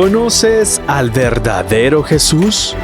¿Conoces al verdadero Jesús?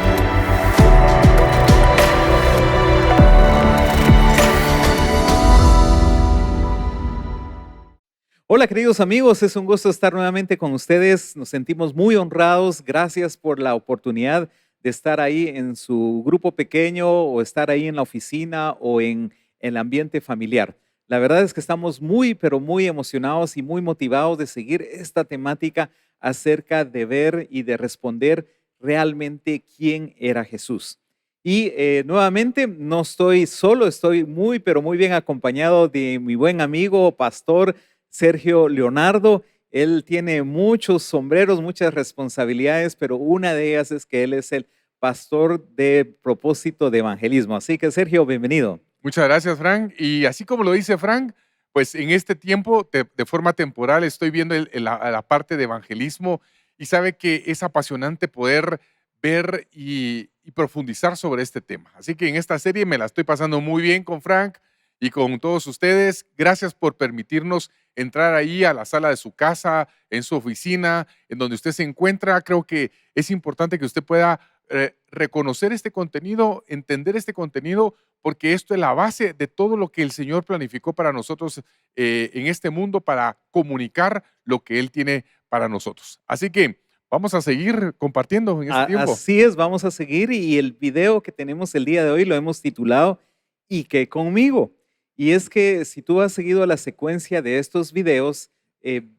Hola queridos amigos, es un gusto estar nuevamente con ustedes. Nos sentimos muy honrados. Gracias por la oportunidad de estar ahí en su grupo pequeño o estar ahí en la oficina o en el ambiente familiar. La verdad es que estamos muy, pero muy emocionados y muy motivados de seguir esta temática acerca de ver y de responder realmente quién era Jesús. Y nuevamente no estoy solo, estoy muy, pero muy bien acompañado de mi buen amigo, pastor Sergio Leonardo. Él tiene muchos sombreros, muchas responsabilidades, pero una de ellas es que él es el pastor de propósito de evangelismo. Así que Sergio, bienvenido. Muchas gracias, Frank. Y así como lo dice Frank, pues en este tiempo, de forma temporal, estoy viendo la parte de evangelismo y sabe que es apasionante poder ver y profundizar sobre este tema. Así que en esta serie me la estoy pasando muy bien con Frank y con todos ustedes. Gracias por permitirnos entrar ahí a la sala de su casa, en su oficina, en donde usted se encuentra. Creo que es importante que usted pueda reconocer este contenido, entender este contenido, porque esto es la base de todo lo que el Señor planificó para nosotros en este mundo, para comunicar lo que Él tiene para nosotros. Así que vamos a seguir compartiendo en este tiempo. Así es, vamos a seguir y el video que tenemos el día de hoy lo hemos titulado "Y que conmigo". Y es que si tú has seguido la secuencia de estos videos,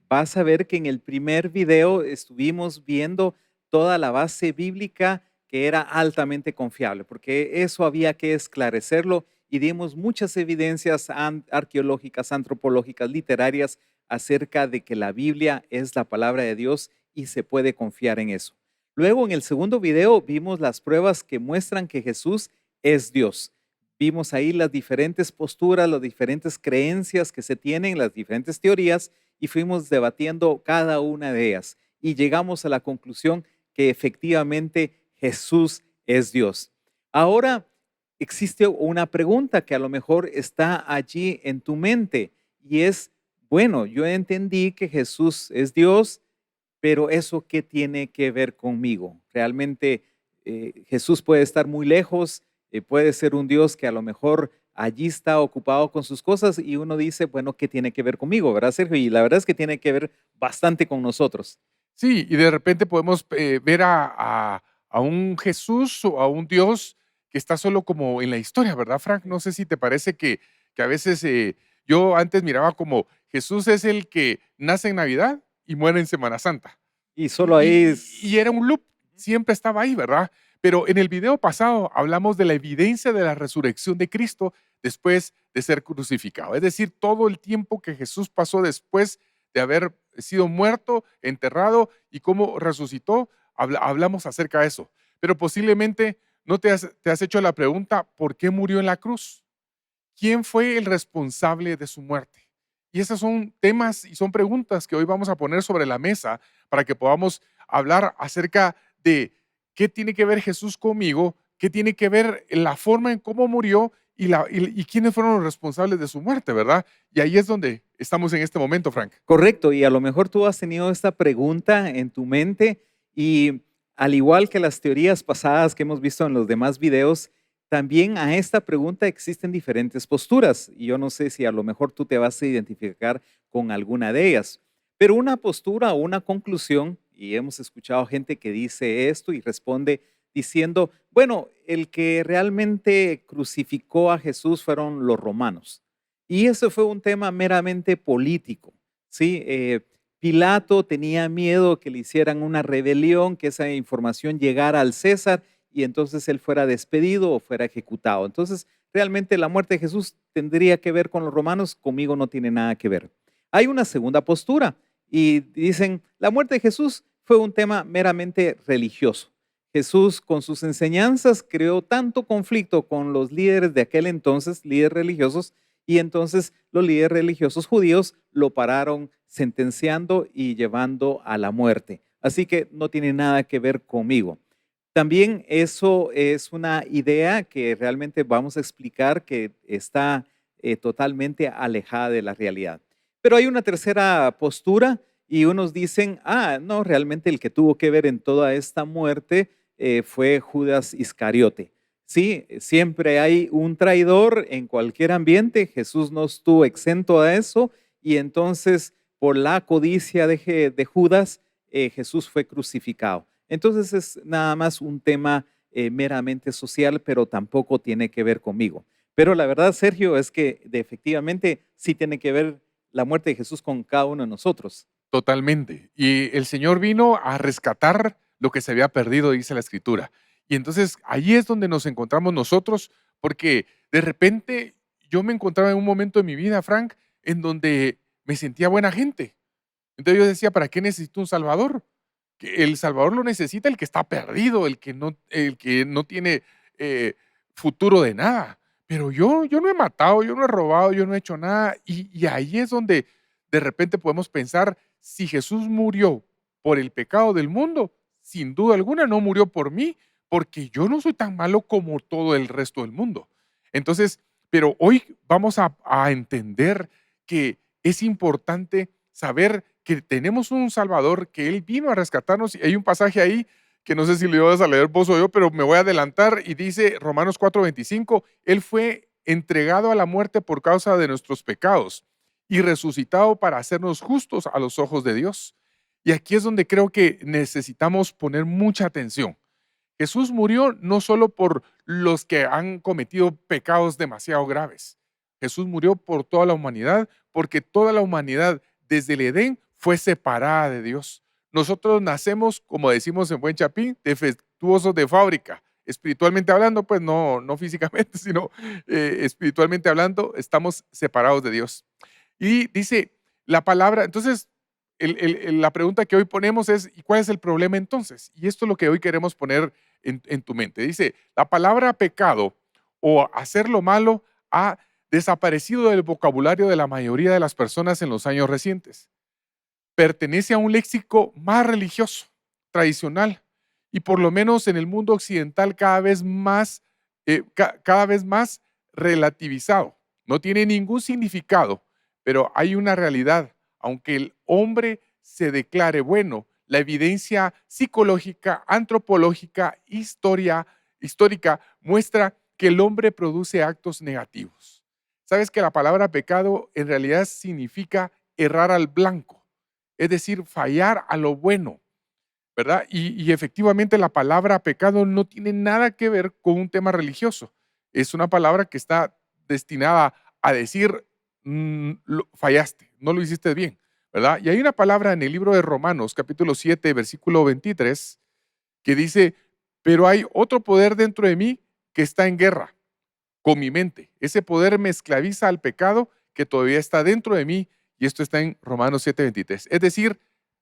vas a ver que en el primer video estuvimos viendo toda la base bíblica que era altamente confiable, porque eso había que esclarecerlo y dimos muchas evidencias arqueológicas, antropológicas, literarias acerca de que la Biblia es la palabra de Dios y se puede confiar en eso. Luego, en el segundo video, vimos las pruebas que muestran que Jesús es Dios. Vimos ahí las diferentes posturas, las diferentes creencias que se tienen, las diferentes teorías, y fuimos debatiendo cada una de ellas. Y llegamos a la conclusión que efectivamente Jesús es Dios. Ahora existe una pregunta que a lo mejor está allí en tu mente y es, bueno, yo entendí que Jesús es Dios, pero ¿eso qué tiene que ver conmigo? Realmente Jesús puede estar muy lejos, puede ser un Dios que a lo mejor allí está ocupado con sus cosas y uno dice, bueno, ¿qué tiene que ver conmigo? ¿Verdad, Sergio? Y la verdad es que tiene que ver bastante con nosotros. Sí, y de repente podemos ver a un Jesús o a un Dios que está solo como en la historia, ¿verdad, Frank? No sé si te parece que a veces yo antes miraba como Jesús es el que nace en Navidad y muere en Semana Santa. Y Y, solo ahí y era un loop, siempre estaba ahí, ¿verdad? Pero en el video pasado hablamos de la evidencia de la resurrección de Cristo después de ser crucificado. Es decir, todo el tiempo que Jesús pasó después de haber sido muerto, enterrado y cómo resucitó, hablamos acerca de eso. Pero posiblemente no te has hecho la pregunta, ¿por qué murió en la cruz? ¿Quién fue el responsable de su muerte? Y esos son temas y son preguntas que hoy vamos a poner sobre la mesa para que podamos hablar acerca de qué tiene que ver Jesús conmigo, qué tiene que ver la forma en cómo murió y quiénes fueron los responsables de su muerte, ¿verdad? Y ahí es donde estamos en este momento, Frank. correcto, y a lo mejor tú has tenido esta pregunta en tu mente y al igual que las teorías pasadas que hemos visto en los demás videos, también a esta pregunta existen diferentes posturas y yo no sé si a lo mejor tú te vas a identificar con alguna de ellas, pero una postura o una conclusión, y hemos escuchado gente que dice esto y responde diciendo, bueno, el que realmente crucificó a Jesús fueron los romanos. Y eso fue un tema meramente político. Sí, Pilato tenía miedo que le hicieran una rebelión, que esa información llegara al César y entonces él fuera despedido o fuera ejecutado. Entonces, realmente la muerte de Jesús tendría que ver con los romanos, conmigo no tiene nada que ver. Hay una segunda postura y dicen, la muerte de Jesús fue un tema meramente religioso. Jesús con sus enseñanzas creó tanto conflicto con los líderes de aquel entonces, líderes religiosos, y entonces los líderes religiosos judíos lo pararon sentenciando y llevando a la muerte. Así que no tiene nada que ver conmigo. También eso es una idea que realmente vamos a explicar que está totalmente alejada de la realidad. Pero hay una tercera postura Y unos dicen, no, realmente el que tuvo que ver en toda esta muerte fue Judas Iscariote. Sí, siempre hay un traidor en cualquier ambiente. Jesús no estuvo exento a eso y entonces por la codicia de Judas, Jesús fue crucificado. Entonces es nada más un tema meramente social, pero tampoco tiene que ver conmigo. Pero la verdad, Sergio, es que efectivamente sí tiene que ver la muerte de Jesús con cada uno de nosotros. Totalmente. Y el Señor vino a rescatar lo que se había perdido, dice la Escritura. Y entonces ahí es donde nos encontramos nosotros, porque de repente yo me encontraba en un momento de mi vida, Frank, en donde me sentía buena gente. Entonces yo decía, ¿para qué necesito un Salvador? Que el Salvador lo necesita el que está perdido, el que no tiene eh, futuro de nada. Pero yo no he matado, yo no he robado, yo no he hecho nada. Y ahí es donde de repente podemos pensar, si Jesús murió por el pecado del mundo, sin duda alguna no murió por mí, porque yo no soy tan malo como todo el resto del mundo. Entonces, pero hoy vamos a entender que es importante saber que tenemos un Salvador, que Él vino a rescatarnos. Y hay un pasaje ahí que no sé si lo ibas a leer vos o yo, pero me voy a adelantar y dice Romanos 4:25, Él fue entregado a la muerte por causa de nuestros pecados y resucitado para hacernos justos a los ojos de Dios. Y aquí es donde creo que necesitamos poner mucha atención. Jesús murió no solo por los que han cometido pecados demasiado graves. Jesús murió por toda la humanidad, porque toda la humanidad desde el Edén fue separada de Dios. Nosotros nacemos, como decimos en buen chapín, defectuosos de fábrica. Espiritualmente hablando, pues no físicamente, sino espiritualmente hablando, estamos separados de Dios. Y dice la palabra, entonces la pregunta que hoy ponemos es, ¿y cuál es el problema entonces? Y esto es lo que hoy queremos poner en tu mente. Dice, la palabra pecado o hacer lo malo ha desaparecido del vocabulario de la mayoría de las personas en los años recientes. Pertenece a un léxico más religioso, tradicional, y por lo menos en el mundo occidental cada vez más relativizado. No tiene ningún significado, pero hay una realidad. Aunque el hombre se declare bueno, la evidencia psicológica, antropológica, histórica muestra que el hombre produce actos negativos. ¿Sabes que la palabra pecado en realidad significa errar al blanco? Es decir, fallar a lo bueno, ¿verdad? Y efectivamente la palabra pecado no tiene nada que ver con un tema religioso. Es una palabra que está destinada a decir, fallaste, no lo hiciste bien, ¿verdad? Y hay una palabra en el libro de Romanos, capítulo 7, versículo 23, que dice, pero hay otro poder dentro de mí que está en guerra con mi mente. Ese poder me esclaviza al pecado que todavía está dentro de mí, y esto está en Romanos 7:23. Es decir,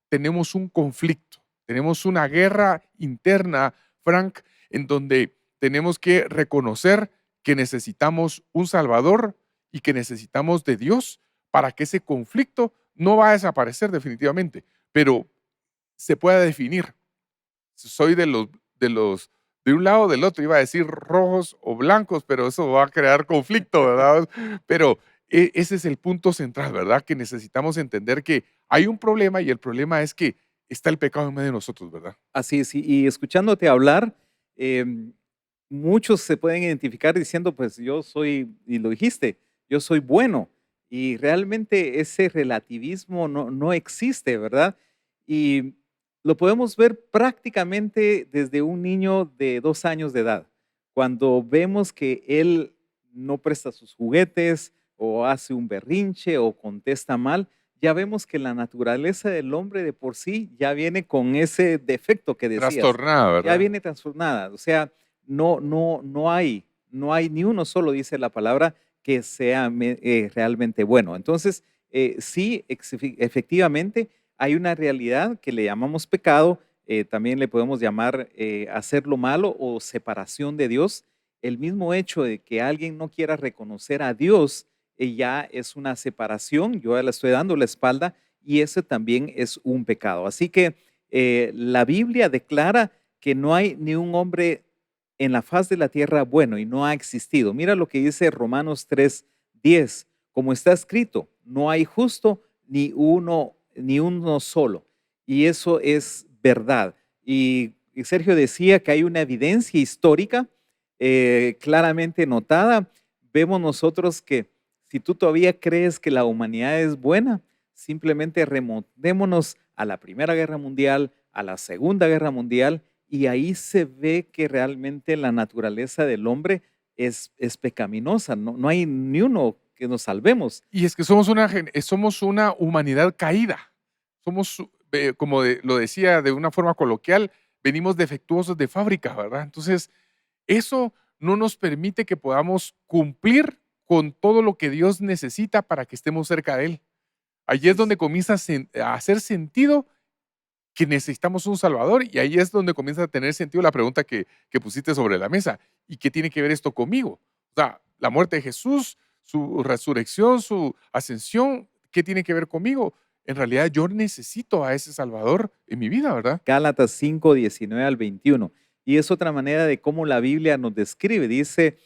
tenemos un conflicto, tenemos una guerra interna, Frank, en donde tenemos que reconocer que necesitamos un Salvador y que necesitamos de Dios para que ese conflicto no va a desaparecer definitivamente, pero se pueda definir. Soy de un lado o del otro, iba a decir rojos o blancos, pero eso va a crear conflicto, ¿verdad? Pero ese es el punto central, ¿verdad? Que necesitamos entender que hay un problema y el problema es que está el pecado en medio de nosotros, ¿verdad? Así es, y escuchándote hablar, muchos se pueden identificar diciendo, pues yo soy, y lo dijiste, yo soy bueno, y realmente ese relativismo no existe, ¿verdad? Y lo podemos ver prácticamente desde un niño de 2 años de edad, cuando vemos que él no presta sus juguetes o hace un berrinche o contesta mal, ya vemos que la naturaleza del hombre de por sí ya viene con ese defecto que decías, Trastornada, ya ¿verdad? viene trastornada. O sea, no hay ni uno solo, dice la palabra, que sea realmente bueno. Entonces, sí, efectivamente, hay una realidad que le llamamos pecado, también le podemos llamar hacer lo malo o separación de Dios. El mismo hecho de que alguien no quiera reconocer a Dios ya es una separación, yo ya le estoy dando la espalda y ese también es un pecado. Así que la Biblia declara que no hay ni un hombre en la faz de la tierra bueno y no ha existido. Mira lo que dice Romanos 3:10, como está escrito, no hay justo ni uno ni uno solo. Y eso es verdad. Y Sergio decía que hay una evidencia histórica claramente notada. Vemos nosotros que si tú todavía crees que la humanidad es buena, simplemente remontémonos a la Primera Guerra Mundial, a la Segunda Guerra Mundial, y ahí se ve que realmente la naturaleza del hombre es pecaminosa. No, no hay ni uno que nos salvemos. Y es que somos una humanidad caída. Somos, lo decía de una forma coloquial, venimos defectuosos de fábrica, ¿verdad? Entonces, eso no nos permite que podamos cumplir con todo lo que Dios necesita para que estemos cerca de Él. Allí es donde comienza a hacer sentido que necesitamos un Salvador, y ahí es donde comienza a tener sentido la pregunta que pusiste sobre la mesa. ¿Y qué tiene que ver esto conmigo? O sea, la muerte de Jesús, su resurrección, su ascensión, ¿qué tiene que ver conmigo? En realidad yo necesito a ese Salvador en mi vida, ¿verdad? Gálatas 5, 19 al 21. Y es otra manera de cómo la Biblia nos describe. Dice,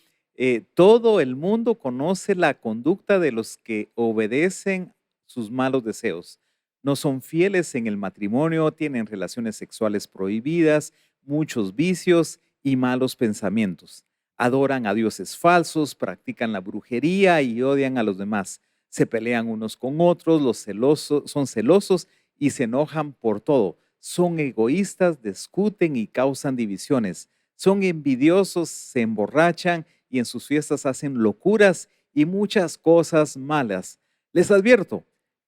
todo el mundo conoce la conducta de los que obedecen sus malos deseos. No son fieles en el matrimonio, tienen relaciones sexuales prohibidas, muchos vicios y malos pensamientos. Adoran a dioses falsos, practican la brujería y odian a los demás. Se pelean unos con otros, son celosos y se enojan por todo. Son egoístas, discuten y causan divisiones. Son envidiosos, se emborrachan y en sus fiestas hacen locuras y muchas cosas malas. Les advierto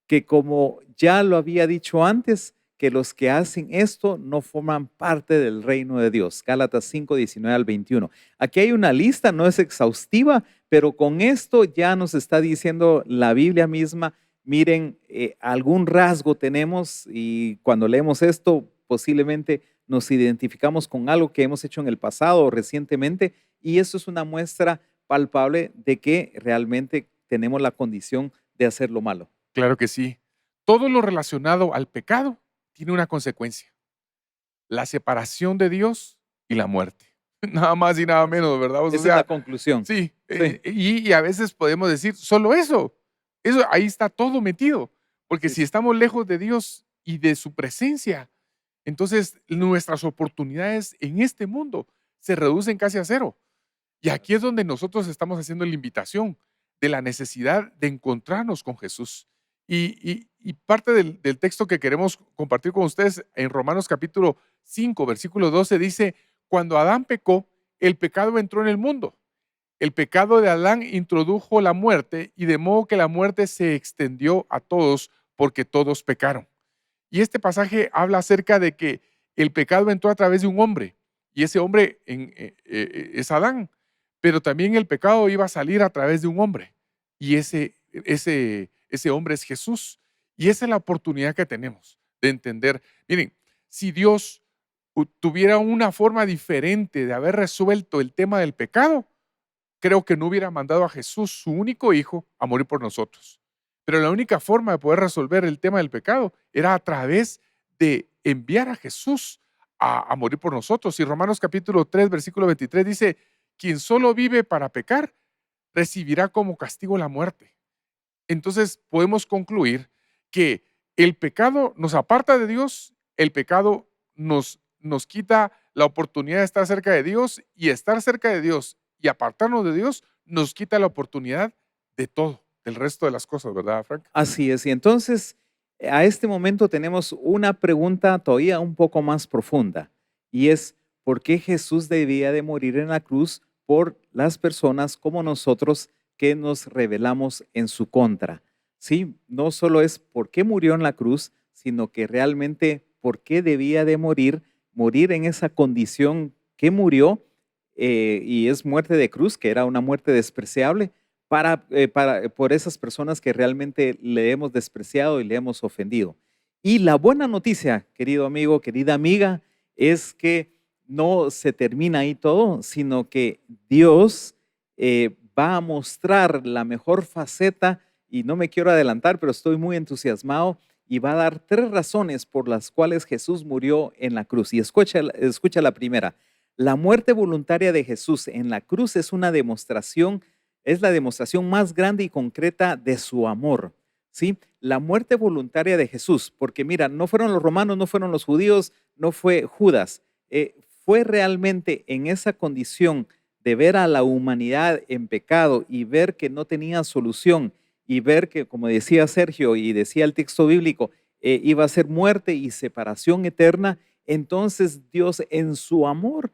que, como ya lo había dicho antes, que los que hacen esto no forman parte del reino de Dios. Gálatas 5, 19 al 21. Aquí hay una lista, no es exhaustiva, pero con esto ya nos está diciendo la Biblia misma. Miren, algún rasgo tenemos, y cuando leemos esto posiblemente nos identificamos con algo que hemos hecho en el pasado o recientemente, y eso es una muestra palpable de que realmente tenemos la condición de hacer lo malo. Claro que sí. Todo lo relacionado al pecado tiene una consecuencia: la separación de Dios y la muerte. Nada más y nada menos, ¿verdad? O Esa es sea, la conclusión. sí, Sí. y a veces podemos decir solo eso. Eso, ahí está todo metido. Porque Sí. si estamos lejos de Dios y de su presencia, entonces nuestras oportunidades en este mundo se reducen casi a cero. Y aquí es donde nosotros estamos haciendo la invitación de la necesidad de encontrarnos con Jesús. Y parte del texto que queremos compartir con ustedes en Romanos capítulo 5, versículo 12 dice: cuando Adán pecó, el pecado entró en el mundo. El pecado de Adán introdujo la muerte, y de modo que la muerte se extendió a todos porque todos pecaron. Y este pasaje habla acerca de que el pecado entró a través de un hombre, y ese hombre es Adán, pero también el pecado iba a salir a través de un hombre, y ese hombre es Jesús. Y esa es la oportunidad que tenemos de entender. Miren, si Dios tuviera una forma diferente de haber resuelto el tema del pecado, creo que no hubiera mandado a Jesús, su único hijo, a morir por nosotros. Pero la única forma de poder resolver el tema del pecado era a través de enviar a Jesús a morir por nosotros. Y Romanos capítulo 3, versículo 23 dice: quien solo vive para pecar, recibirá como castigo la muerte. Entonces podemos concluir que el pecado nos aparta de Dios, el pecado nos quita la oportunidad de estar cerca de Dios, y estar cerca de Dios y apartarnos de Dios nos quita la oportunidad de todo, del resto de las cosas, ¿verdad, Frank? Así es. Y entonces, a este momento tenemos una pregunta todavía un poco más profunda, y es: ¿por qué Jesús debía de morir en la cruz por las personas como nosotros que nos rebelamos en su contra? Sí, no solo es por qué murió en la cruz, sino que realmente por qué debía de morir en esa condición que murió, y es muerte de cruz, que era una muerte despreciable por esas personas que realmente le hemos despreciado y le hemos ofendido. Y la buena noticia, querido amigo, querida amiga, es que no se termina ahí todo, sino que Dios va a mostrar la mejor faceta, y no me quiero adelantar, pero estoy muy entusiasmado, y va a dar 3 razones por las cuales Jesús murió en la cruz. Y escucha la primera. La muerte voluntaria de Jesús en la cruz es la demostración más grande y concreta de su amor. ¿sí? La muerte voluntaria de Jesús, porque mira, no fueron los romanos, no fueron los judíos, no fue Judas, fue realmente en esa condición de ver a la humanidad en pecado y ver que no tenía solución y ver que, como decía Sergio y decía el texto bíblico, iba a ser muerte y separación eterna, entonces Dios en su amor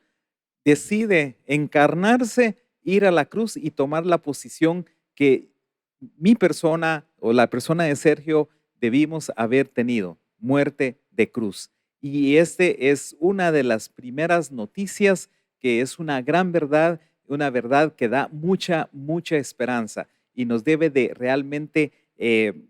decide encarnarse, ir a la cruz y tomar la posición que mi persona o la persona de Sergio debimos haber tenido, muerte de cruz. Y este es una de las primeras noticias que es una verdad que da mucha, mucha esperanza y nos debe de realmente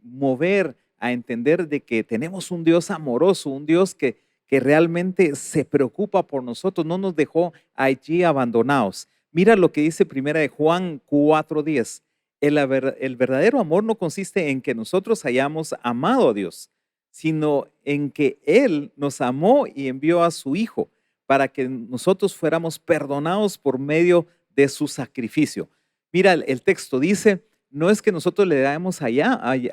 mover a entender de que tenemos un Dios amoroso, un Dios que realmente se preocupa por nosotros, no nos dejó allí abandonados. Mira lo que dice primera de Juan 4:10. El verdadero amor no consiste en que nosotros hayamos amado a Dios, sino en que Él nos amó y envió a su Hijo para que nosotros fuéramos perdonados por medio de su sacrificio. Mira, el texto dice, no es que nosotros le hayamos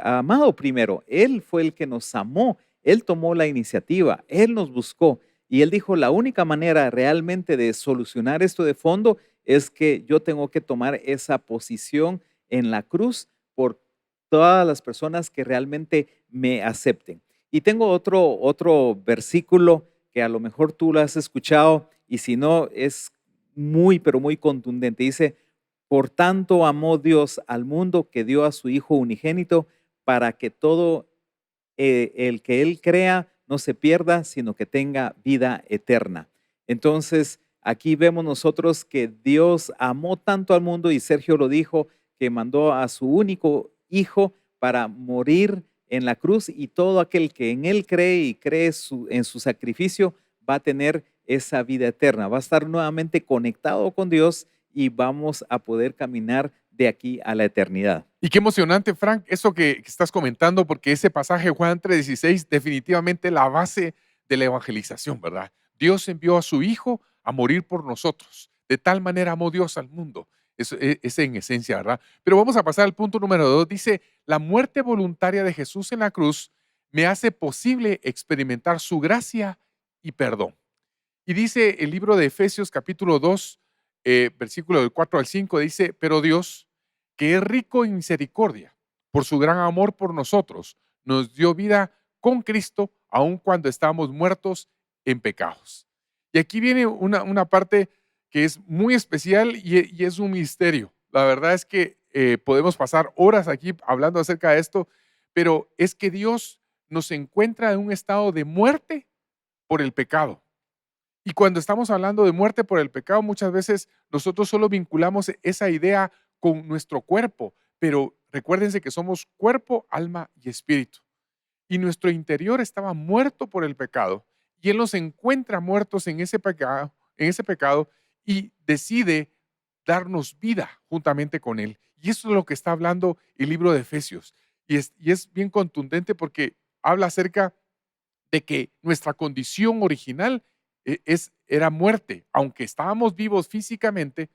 amado primero, Él fue el que nos amó, Él tomó la iniciativa, Él nos buscó y Él dijo, la única manera realmente de solucionar esto de fondo es que yo tengo que tomar esa posición en la cruz por todas las personas que realmente me acepten. Y tengo otro versículo que a lo mejor tú lo has escuchado y si no es muy, pero muy contundente. Dice, por tanto amó Dios al mundo que dio a su Hijo unigénito para que todo el que Él crea no se pierda, sino que tenga vida eterna. Entonces, aquí vemos nosotros que Dios amó tanto al mundo y Sergio lo dijo, que mandó a su único hijo para morir en la cruz y todo aquel que en Él cree y cree en su sacrificio va a tener esa vida eterna, va a estar nuevamente conectado con Dios y vamos a poder caminar de aquí a la eternidad. Y qué emocionante, Frank, eso que estás comentando, porque ese pasaje Juan 3:16 definitivamente la base de la evangelización, ¿verdad? Dios envió a su Hijo a morir por nosotros. De tal manera amó Dios al mundo. Eso es en esencia, ¿verdad? Pero vamos a pasar al punto número 2. Dice, la muerte voluntaria de Jesús en la cruz me hace posible experimentar su gracia y perdón. Y dice el libro de Efesios capítulo 2, versículo del 4 al 5, dice, pero Dios, que es rico en misericordia, por su gran amor por nosotros, nos dio vida con Cristo, aun cuando estábamos muertos en pecados. Y aquí viene una parte que es muy especial y es un misterio. La verdad es que podemos pasar horas aquí hablando acerca de esto, pero es que Dios nos encuentra en un estado de muerte por el pecado. Y cuando estamos hablando de muerte por el pecado, muchas veces nosotros solo vinculamos esa idea con nuestro cuerpo, pero recuérdense que somos cuerpo, alma y espíritu. Y nuestro interior estaba muerto por el pecado y Él nos encuentra muertos en ese pecado y decide darnos vida juntamente con Él. Y eso es lo que está hablando el libro de Efesios. Y es bien contundente porque habla acerca de que nuestra condición original era muerte. Aunque estábamos vivos físicamente,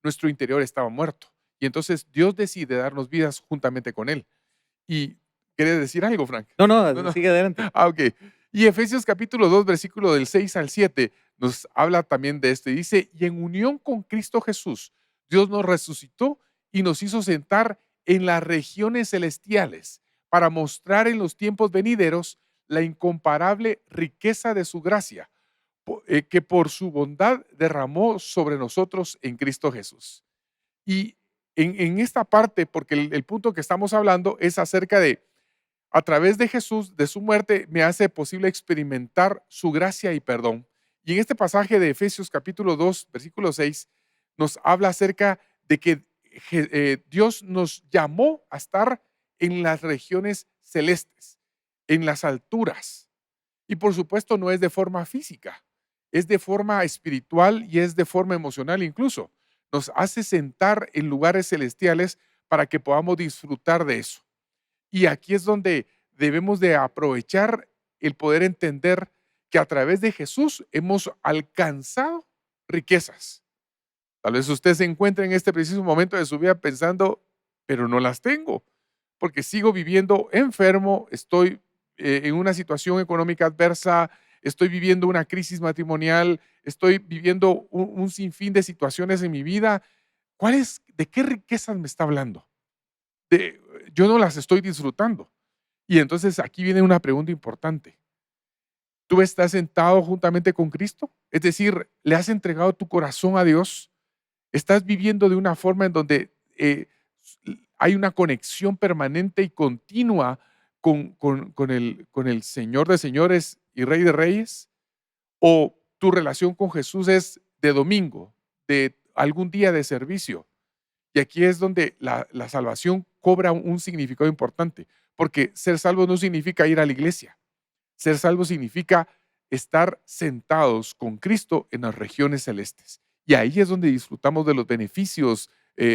nuestro interior estaba muerto. Y entonces Dios decide darnos vidas juntamente con Él. ¿Y quieres decir algo, Frank? No, No, no, no. sigue adelante. Ok. Y Efesios capítulo 2, versículo del 6 al 7, nos habla también de esto. Y dice, y en unión con Cristo Jesús, Dios nos resucitó y nos hizo sentar en las regiones celestiales para mostrar en los tiempos venideros la incomparable riqueza de su gracia, que por su bondad derramó sobre nosotros en Cristo Jesús. Y en esta parte, porque el punto que estamos hablando es acerca de, a través de Jesús, de su muerte, me hace posible experimentar su gracia y perdón. Y en este pasaje de Efesios capítulo 2, versículo 6, nos habla acerca de que Dios nos llamó a estar en las regiones celestes, en las alturas. Y por supuesto no es de forma física, es de forma espiritual y es de forma emocional incluso. Nos hace sentar en lugares celestiales para que podamos disfrutar de eso. Y aquí es donde debemos de aprovechar el poder entender que a través de Jesús hemos alcanzado riquezas. Tal vez usted se encuentre en este preciso momento de su vida pensando, pero no las tengo. porque sigo viviendo enfermo, estoy en una situación económica adversa, estoy viviendo una crisis matrimonial, estoy viviendo un sinfín de situaciones en mi vida. ¿De qué riquezas me está hablando? De- yo no las estoy disfrutando. Y entonces aquí viene una pregunta importante. ¿Tú estás sentado juntamente con Cristo? Es decir, ¿le has entregado tu corazón a Dios? ¿Estás viviendo de una forma en donde hay una conexión permanente y continua con el Señor de señores y Rey de reyes? ¿O tu relación con Jesús es de domingo, de algún día de servicio? Y aquí es donde la salvación cobra un significado importante, porque ser salvo no significa ir a la iglesia. Ser salvo significa estar sentados con Cristo en las regiones celestes. Y ahí es donde disfrutamos de los beneficios,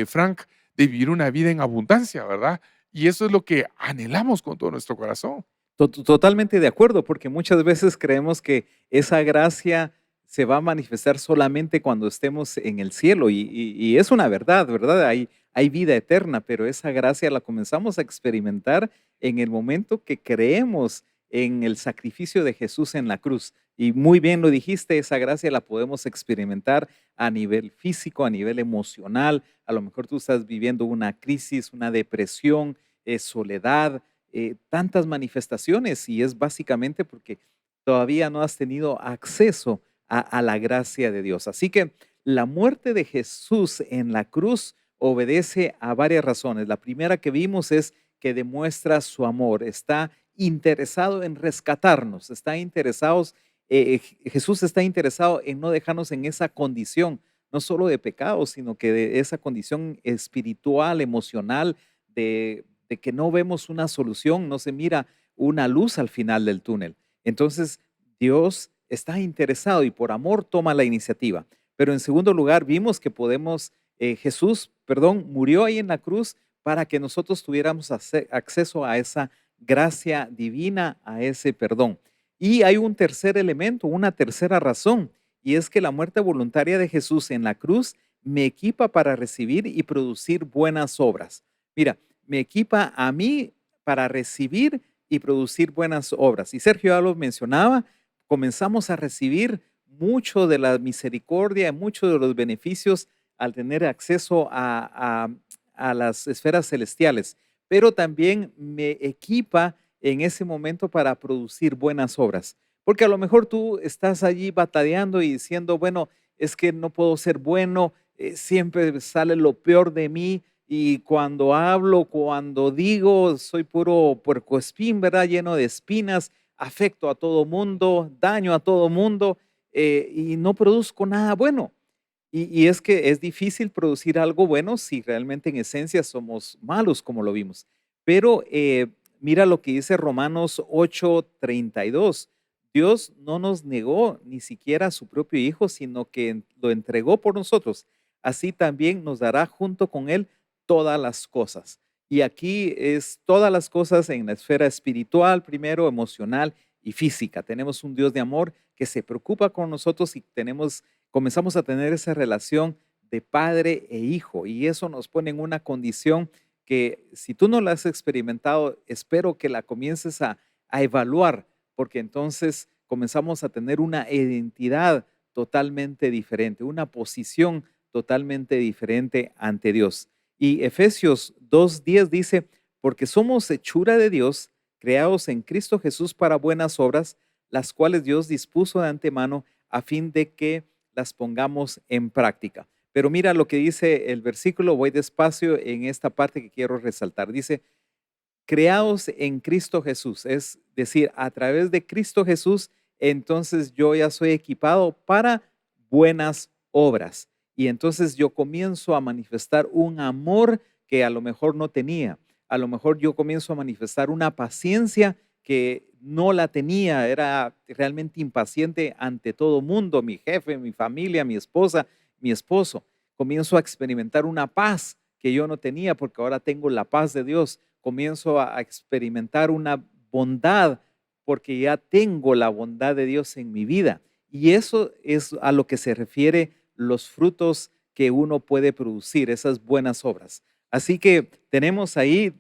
Frank, de vivir una vida en abundancia, ¿verdad? Y eso es lo que anhelamos con todo nuestro corazón. Totalmente de acuerdo, porque muchas veces creemos que esa gracia se va a manifestar solamente cuando estemos en el cielo y es una verdad, ¿verdad? Hay vida eterna, pero esa gracia la comenzamos a experimentar en el momento que creemos en el sacrificio de Jesús en la cruz. Y muy bien lo dijiste, esa gracia la podemos experimentar a nivel físico, a nivel emocional. A lo mejor tú estás viviendo una crisis, una depresión, soledad, tantas manifestaciones y es básicamente porque todavía no has tenido acceso a la gracia de Dios. Así que la muerte de Jesús en la cruz obedece a varias razones. La primera que vimos es que demuestra su amor, está interesado en rescatarnos, Jesús está interesado en no dejarnos en esa condición, no solo de pecado, sino que de esa condición espiritual, emocional, de que no vemos una solución, no se mira una luz al final del túnel. Entonces, Dios está interesado y por amor toma la iniciativa. Pero en segundo lugar, vimos que Jesús, perdón, murió ahí en la cruz para que nosotros tuviéramos acceso a esa gracia divina, a ese perdón. Y hay un tercer elemento, una tercera razón, y es que la muerte voluntaria de Jesús en la cruz me equipa para recibir y producir buenas obras. Mira, me equipa a mí para recibir y producir buenas obras. Y Sergio ya lo mencionaba, comenzamos a recibir mucho de la misericordia, muchos de los beneficios al tener acceso a las esferas celestiales, pero también me equipa en ese momento para producir buenas obras. Porque a lo mejor tú estás allí batalleando y diciendo, bueno, es que no puedo ser bueno, siempre sale lo peor de mí, y cuando hablo, cuando digo, soy puro puercoespín, ¿verdad? Lleno de espinas, afecto a todo mundo, daño a todo mundo, y no produzco nada bueno. Y es que es difícil producir algo bueno si realmente en esencia somos malos, como lo vimos. Pero mira lo que dice Romanos 8:32. Dios no nos negó ni siquiera a su propio Hijo, sino que lo entregó por nosotros. Así también nos dará junto con Él todas las cosas. Y aquí es todas las cosas en la esfera espiritual, primero, emocional y física. Tenemos un Dios de amor que se preocupa con nosotros y comenzamos a tener esa relación de padre e hijo. Y eso nos pone en una condición que si tú no la has experimentado, espero que la comiences a evaluar, porque entonces comenzamos a tener una identidad totalmente diferente, una posición totalmente diferente ante Dios. Y Efesios 2:10 dice, porque somos hechura de Dios, creados en Cristo Jesús para buenas obras, las cuales Dios dispuso de antemano a fin de que las pongamos en práctica. Pero mira lo que dice el versículo, voy despacio en esta parte que quiero resaltar. Dice, creados en Cristo Jesús, es decir, a través de Cristo Jesús, entonces yo ya soy equipado para buenas obras. Y entonces yo comienzo a manifestar un amor que a lo mejor no tenía. A lo mejor yo comienzo a manifestar una paciencia que no la tenía, era realmente impaciente ante todo mundo, mi jefe, mi familia, mi esposa, mi esposo. Comienzo a experimentar una paz que yo no tenía porque ahora tengo la paz de Dios. Comienzo a experimentar una bondad porque ya tengo la bondad de Dios en mi vida. Y eso es a lo que se refiere los frutos que uno puede producir, esas buenas obras. Así que tenemos ahí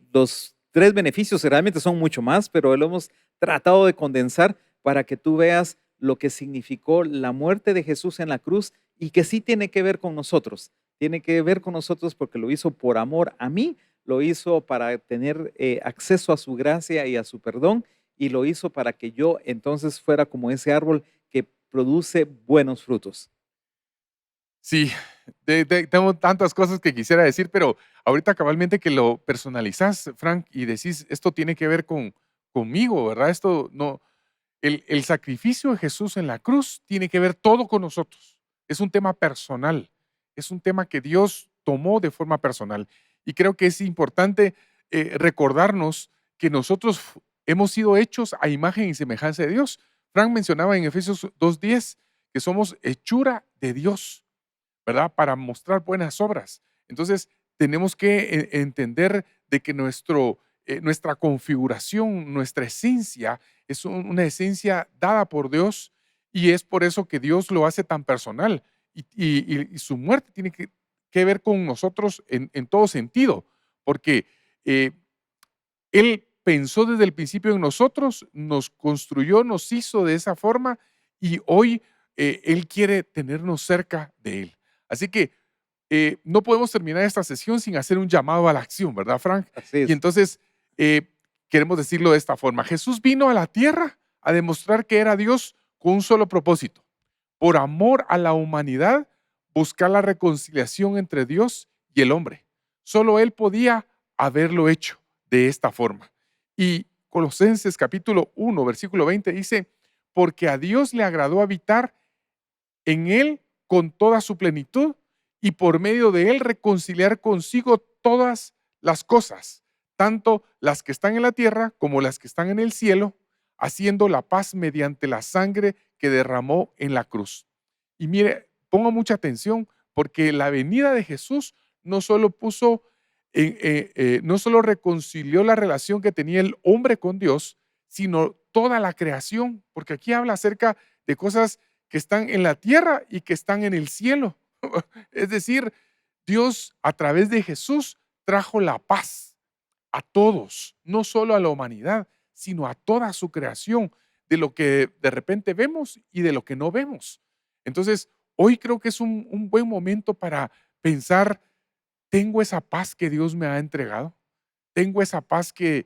tres beneficios, realmente son mucho más, pero lo hemos tratado de condensar para que tú veas lo que significó la muerte de Jesús en la cruz y que sí tiene que ver con nosotros. Tiene que ver con nosotros porque lo hizo por amor a mí, lo hizo para tener acceso a su gracia y a su perdón, y lo hizo para que yo entonces fuera como ese árbol que produce buenos frutos. Sí, tengo tantas cosas que quisiera decir, pero ahorita cabalmente que lo personalizas, Frank, y decís, esto tiene que ver conmigo, ¿verdad? Esto no, el sacrificio de Jesús en la cruz tiene que ver todo con nosotros. Es un tema personal, es un tema que Dios tomó de forma personal. Y creo que es importante recordarnos que nosotros hemos sido hechos a imagen y semejanza de Dios. Frank mencionaba en Efesios 2:10 que somos hechura de Dios, ¿verdad? Para mostrar buenas obras. Entonces, tenemos que entender de que nuestra configuración, nuestra esencia, es una esencia dada por Dios, y es por eso que Dios lo hace tan personal. Y su muerte tiene que ver con nosotros en todo sentido, porque eh, Él pensó desde el principio en nosotros, nos construyó, nos hizo de esa forma, y hoy Él quiere tenernos cerca de Él. Así que no podemos terminar esta sesión sin hacer un llamado a la acción, ¿verdad, Frank? Así Y es. entonces eh, queremos decirlo de esta forma. Jesús vino a la tierra a demostrar que era Dios con un solo propósito: por amor a la humanidad, buscar la reconciliación entre Dios y el hombre. Solo Él podía haberlo hecho de esta forma. Y Colosenses capítulo 1, versículo 20 dice, porque a Dios le agradó habitar en Él con toda su plenitud, y por medio de Él reconciliar consigo todas las cosas, tanto las que están en la tierra como las que están en el cielo, haciendo la paz mediante la sangre que derramó en la cruz. Y mire, ponga mucha atención, porque la venida de Jesús no solo no solo reconcilió la relación que tenía el hombre con Dios, sino toda la creación, porque aquí habla acerca de cosas que están en la tierra y que están en el cielo. Es decir, Dios a través de Jesús trajo la paz a todos, no solo a la humanidad, sino a toda su creación, de lo que de repente vemos y de lo que no vemos. Entonces, hoy creo que es un buen momento para pensar, ¿tengo esa paz que Dios me ha entregado? ¿Tengo esa paz que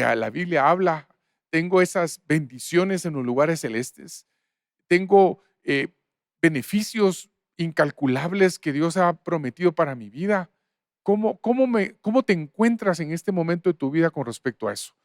a la Biblia habla? ¿Tengo esas bendiciones en los lugares celestes? ¿Tengo beneficios incalculables que Dios ha prometido para mi vida? ¿Cómo te encuentras en este momento de tu vida con respecto a eso?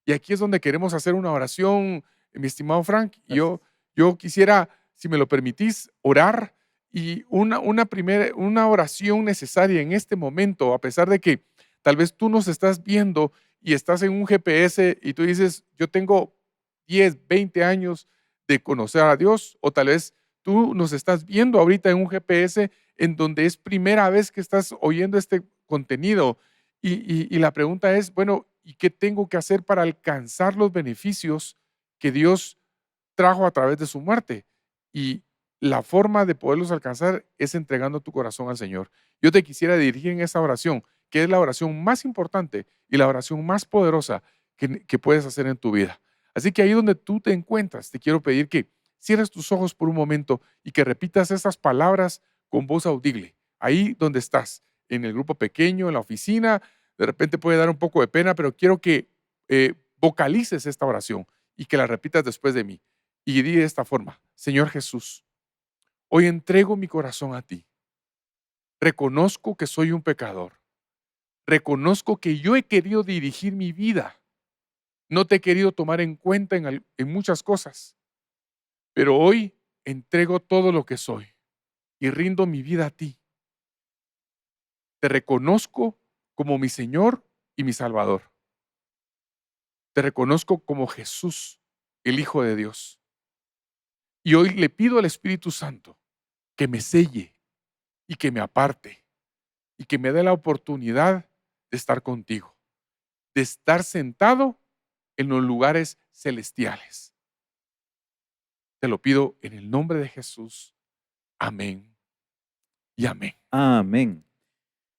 Y aquí es donde queremos hacer una oración, mi estimado Frank. Y yo quisiera, si me lo permitís, orar, y una oración necesaria en este momento, a pesar de que tal vez tú nos estás viendo y estás en un GPS y tú dices, yo tengo 10, 20 años de conocer a Dios, o tal vez tú nos estás viendo ahorita en un GPS en donde es primera vez que estás oyendo este contenido, y la pregunta es, bueno, ¿y qué tengo que hacer para alcanzar los beneficios que Dios trajo a través de su muerte? Y la forma de poderlos alcanzar es entregando tu corazón al Señor. Yo te quisiera dirigir en esa oración, que es la oración más importante y la oración más poderosa que puedes hacer en tu vida. Así que ahí donde tú te encuentras, te quiero pedir que cierres tus ojos por un momento y que repitas estas palabras con voz audible. Ahí donde estás, en el grupo pequeño, en la oficina, de repente puede dar un poco de pena, pero quiero que vocalices esta oración y que la repitas después de mí. Y di de esta forma: Señor Jesús, hoy entrego mi corazón a ti. Reconozco que soy un pecador. Reconozco que yo he querido dirigir mi vida. No te he querido tomar en cuenta en muchas cosas. Pero hoy entrego todo lo que soy y rindo mi vida a ti. Te reconozco como mi Señor y mi Salvador. Te reconozco como Jesús, el Hijo de Dios. Y hoy le pido al Espíritu Santo que me selle y que me aparte y que me dé la oportunidad de estar contigo, de estar sentado en los lugares celestiales. Te lo pido en el nombre de Jesús. Amén y amén. Amén.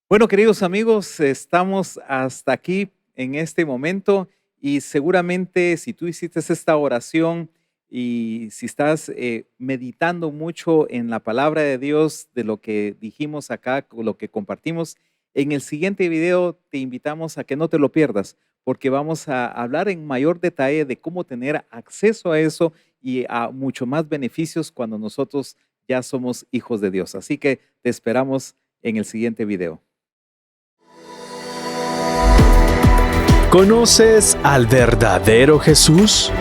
Bueno, queridos amigos, estamos hasta aquí en este momento y seguramente si tú hiciste esta oración y si estás meditando mucho en la palabra de Dios, de lo que dijimos acá, lo que compartimos, en el siguiente video te invitamos a que no te lo pierdas, porque vamos a hablar en mayor detalle de cómo tener acceso a eso y a mucho más beneficios cuando nosotros ya somos hijos de Dios. Así que te esperamos en el siguiente video. ¿Conoces al verdadero Jesús?